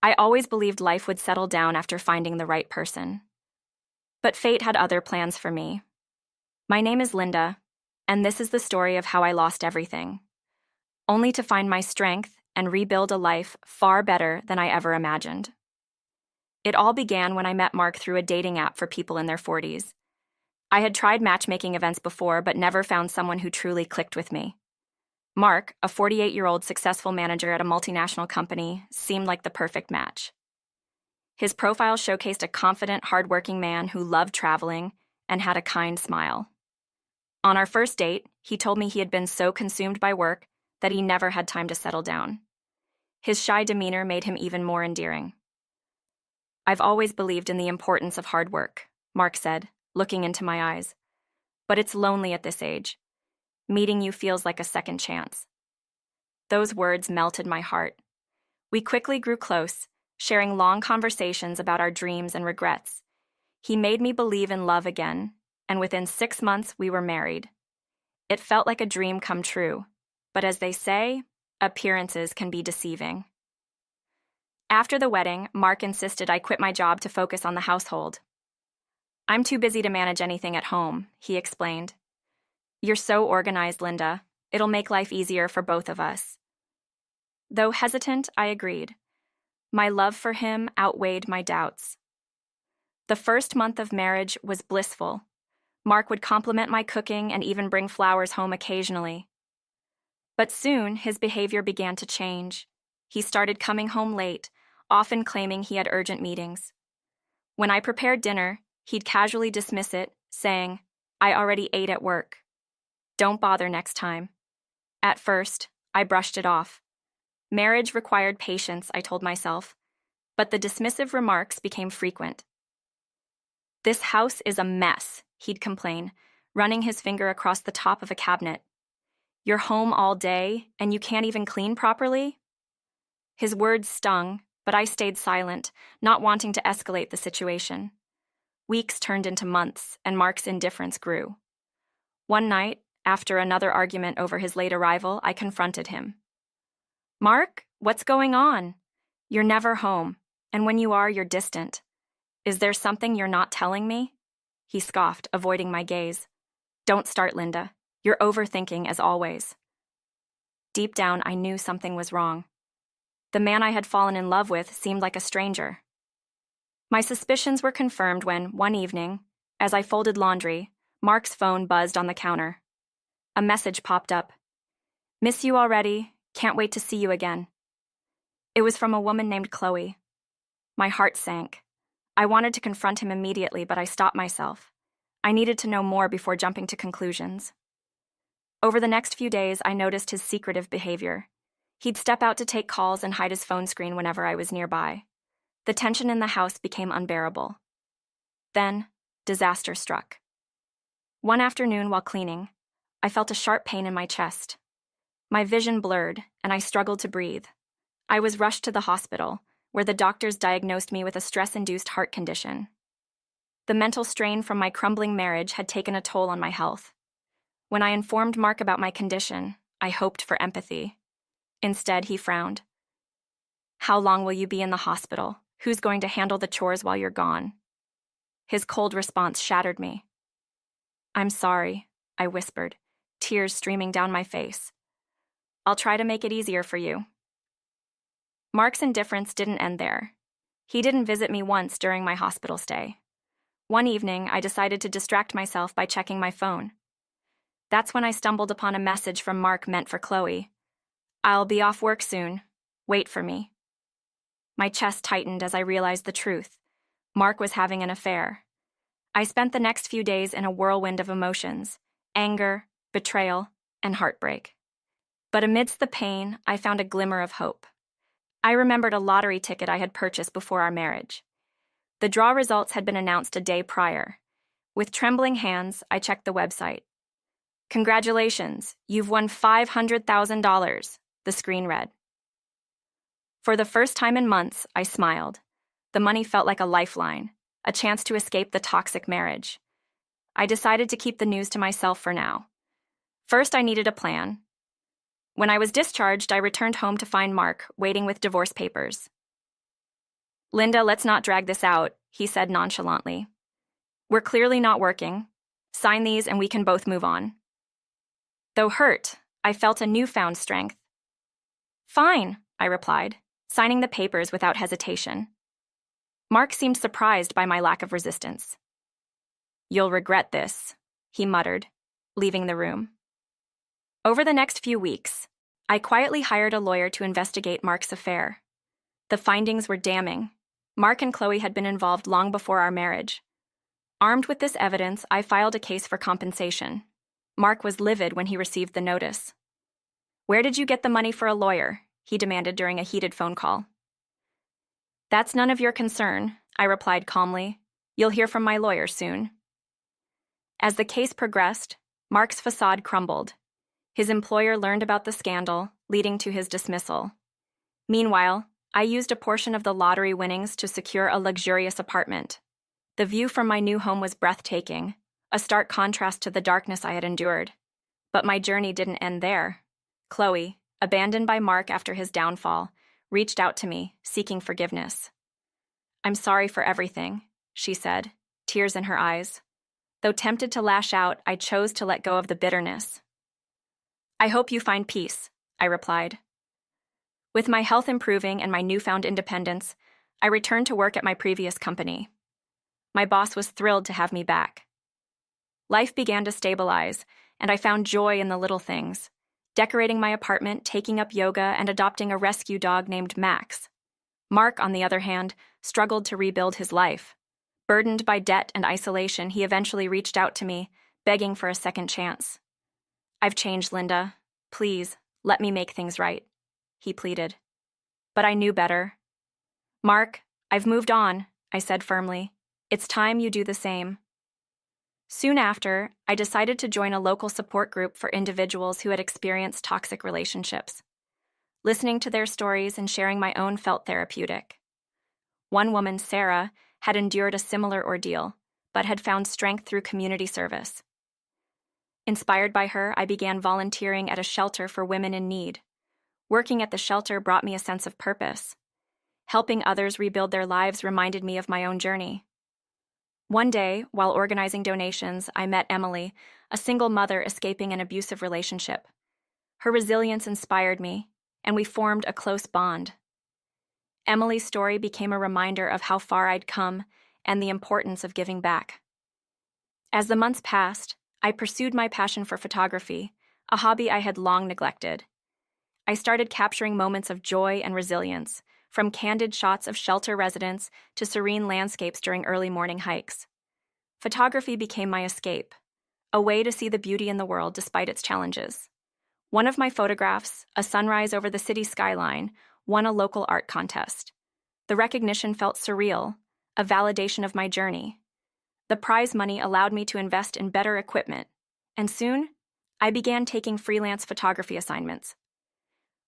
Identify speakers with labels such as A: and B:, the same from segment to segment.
A: I always believed life would settle down after finding the right person. But fate had other plans for me. My name is Linda, and this is the story of how I lost everything, only to find my strength and rebuild a life far better than I ever imagined. It all began when I met Mark through a dating app for people in their 40s. I had tried matchmaking events before, but never found someone who truly clicked with me. Mark, a 48-year-old successful manager at a multinational company, seemed like the perfect match. His profile showcased a confident, hardworking man who loved traveling and had a kind smile. On our first date, he told me he had been so consumed by work that he never had time to settle down. His shy demeanor made him even more endearing. "I've always believed in the importance of hard work," Mark said, looking into my eyes. "But it's lonely at this age. Meeting you feels like a second chance." Those words melted my heart. We quickly grew close, sharing long conversations about our dreams and regrets. He made me believe in love again, and within 6 months we were married. It felt like a dream come true, but as they say, appearances can be deceiving. After the wedding, Mark insisted I quit my job to focus on the household. "I'm too busy to manage anything at home," he explained. "You're so organized, Linda. It'll make life easier for both of us." Though hesitant, I agreed. My love for him outweighed my doubts. The first month of marriage was blissful. Mark would compliment my cooking and even bring flowers home occasionally. But soon, his behavior began to change. He started coming home late, often claiming he had urgent meetings. When I prepared dinner, he'd casually dismiss it, saying, "I already ate at work. Don't bother next time." At first, I brushed it off. Marriage required patience, I told myself, but the dismissive remarks became frequent. "This house is a mess," he'd complain, running his finger across the top of a cabinet. "You're home all day, and you can't even clean properly?" His words stung, but I stayed silent, not wanting to escalate the situation. Weeks turned into months, and Mark's indifference grew. One night, after another argument over his late arrival, I confronted him. "Mark, what's going on? You're never home, and when you are, you're distant. Is there something you're not telling me?" He scoffed, avoiding my gaze. "Don't start, Linda. You're overthinking as always." Deep down, I knew something was wrong. The man I had fallen in love with seemed like a stranger. My suspicions were confirmed when, one evening, as I folded laundry, Mark's phone buzzed on the counter. A message popped up. "Miss you already. Can't wait to see you again." It was from a woman named Chloe. My heart sank. I wanted to confront him immediately, but I stopped myself. I needed to know more before jumping to conclusions. Over the next few days, I noticed his secretive behavior. He'd step out to take calls and hide his phone screen whenever I was nearby. The tension in the house became unbearable. Then, disaster struck. One afternoon while cleaning, I felt a sharp pain in my chest. My vision blurred, and I struggled to breathe. I was rushed to the hospital, where the doctors diagnosed me with a stress-induced heart condition. The mental strain from my crumbling marriage had taken a toll on my health. When I informed Mark about my condition, I hoped for empathy. Instead, he frowned. "How long will you be in the hospital? Who's going to handle the chores while you're gone?" His cold response shattered me. "I'm sorry," I whispered, tears streaming down my face. "I'll try to make it easier for you." Mark's indifference didn't end there. He didn't visit me once during my hospital stay. One evening, I decided to distract myself by checking my phone. That's when I stumbled upon a message from Mark meant for Chloe. "I'll be off work soon. Wait for me." My chest tightened as I realized the truth. Mark was having an affair. I spent the next few days in a whirlwind of emotions: anger, betrayal, and heartbreak. But amidst the pain, I found a glimmer of hope. I remembered a lottery ticket I had purchased before our marriage. The draw results had been announced a day prior. With trembling hands, I checked the website. "Congratulations, you've won $500,000, the screen read. For the first time in months, I smiled. The money felt like a lifeline, a chance to escape the toxic marriage. I decided to keep the news to myself for now. First, I needed a plan. When I was discharged, I returned home to find Mark waiting with divorce papers. Linda, let's not drag this out, he said nonchalantly. We're clearly not working. Sign these and we can both move on. Though hurt, I felt a newfound strength. Fine, I replied, signing the papers without hesitation. Mark seemed surprised by my lack of resistance. You'll regret this, he muttered, leaving the room. Over the next few weeks, I quietly hired a lawyer to investigate Mark's affair. The findings were damning. Mark and Chloe had been involved long before our marriage. Armed with this evidence, I filed a case for compensation. Mark was livid when he received the notice. Where did you get the money for a lawyer? He demanded during a heated phone call. That's none of your concern, I replied calmly. You'll hear from my lawyer soon. As the case progressed, Mark's facade crumbled. His employer learned about the scandal, leading to his dismissal. Meanwhile, I used a portion of the lottery winnings to secure a luxurious apartment. The view from my new home was breathtaking, a stark contrast to the darkness I had endured. But my journey didn't end there. Chloe, abandoned by Mark after his downfall, reached out to me, seeking forgiveness. I'm sorry for everything, she said, tears in her eyes. Though tempted to lash out, I chose to let go of the bitterness. I hope you find peace, I replied. With my health improving and my newfound independence, I returned to work at my previous company. My boss was thrilled to have me back. Life began to stabilize, and I found joy in the little things, decorating my apartment, taking up yoga, and adopting a rescue dog named Max. Mark, on the other hand, struggled to rebuild his life. Burdened by debt and isolation, he eventually reached out to me, begging for a second chance. I've changed, Linda. Please, let me make things right, he pleaded. But I knew better. Mark, I've moved on, I said firmly. It's time you do the same. Soon after, I decided to join a local support group for individuals who had experienced toxic relationships. Listening to their stories and sharing my own felt therapeutic. One woman, Sarah, had endured a similar ordeal, but had found strength through community service. Inspired by her, I began volunteering at a shelter for women in need. Working at the shelter brought me a sense of purpose. Helping others rebuild their lives reminded me of my own journey. One day, while organizing donations, I met Emily, a single mother escaping an abusive relationship. Her resilience inspired me, and we formed a close bond. Emily's story became a reminder of how far I'd come and the importance of giving back. As the months passed, I pursued my passion for photography, a hobby I had long neglected. I started capturing moments of joy and resilience, from candid shots of shelter residents to serene landscapes during early morning hikes. Photography became my escape, a way to see the beauty in the world despite its challenges. One of my photographs, a sunrise over the city skyline, won a local art contest. The recognition felt surreal, a validation of my journey. The prize money allowed me to invest in better equipment, and soon, I began taking freelance photography assignments.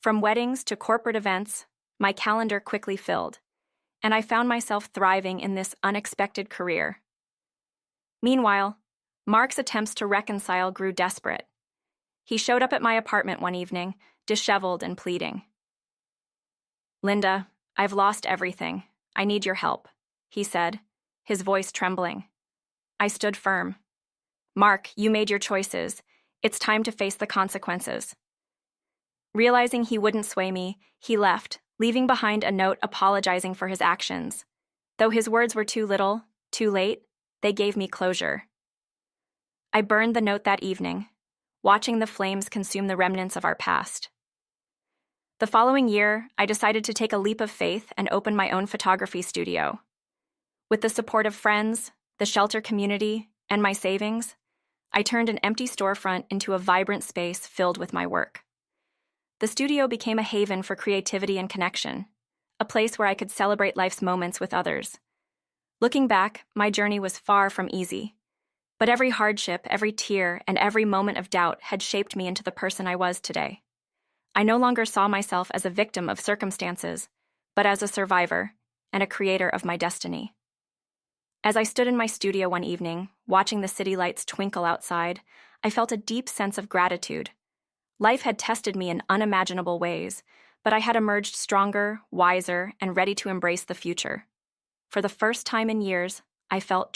A: From weddings to corporate events, my calendar quickly filled, and I found myself thriving in this unexpected career. Meanwhile, Mark's attempts to reconcile grew desperate. He showed up at my apartment one evening, disheveled and pleading. Linda, I've lost everything. I need your help, he said, his voice trembling. I stood firm. Mark, you made your choices. It's time to face the consequences. Realizing he wouldn't sway me, he left, leaving behind a note apologizing for his actions. Though his words were too little, too late, they gave me closure. I burned the note that evening, watching the flames consume the remnants of our past. The following year, I decided to take a leap of faith and open my own photography studio. With the support of friends, the shelter community, and my savings, I turned an empty storefront into a vibrant space filled with my work. The studio became a haven for creativity and connection, a place where I could celebrate life's moments with others. Looking back, my journey was far from easy, but every hardship, every tear, and every moment of doubt had shaped me into the person I was today. I no longer saw myself as a victim of circumstances, but as a survivor and a creator of my destiny. As I stood in my studio one evening, watching the city lights twinkle outside, I felt a deep sense of gratitude. Life had tested me in unimaginable ways, but I had emerged stronger, wiser, and ready to embrace the future. For the first time in years, I felt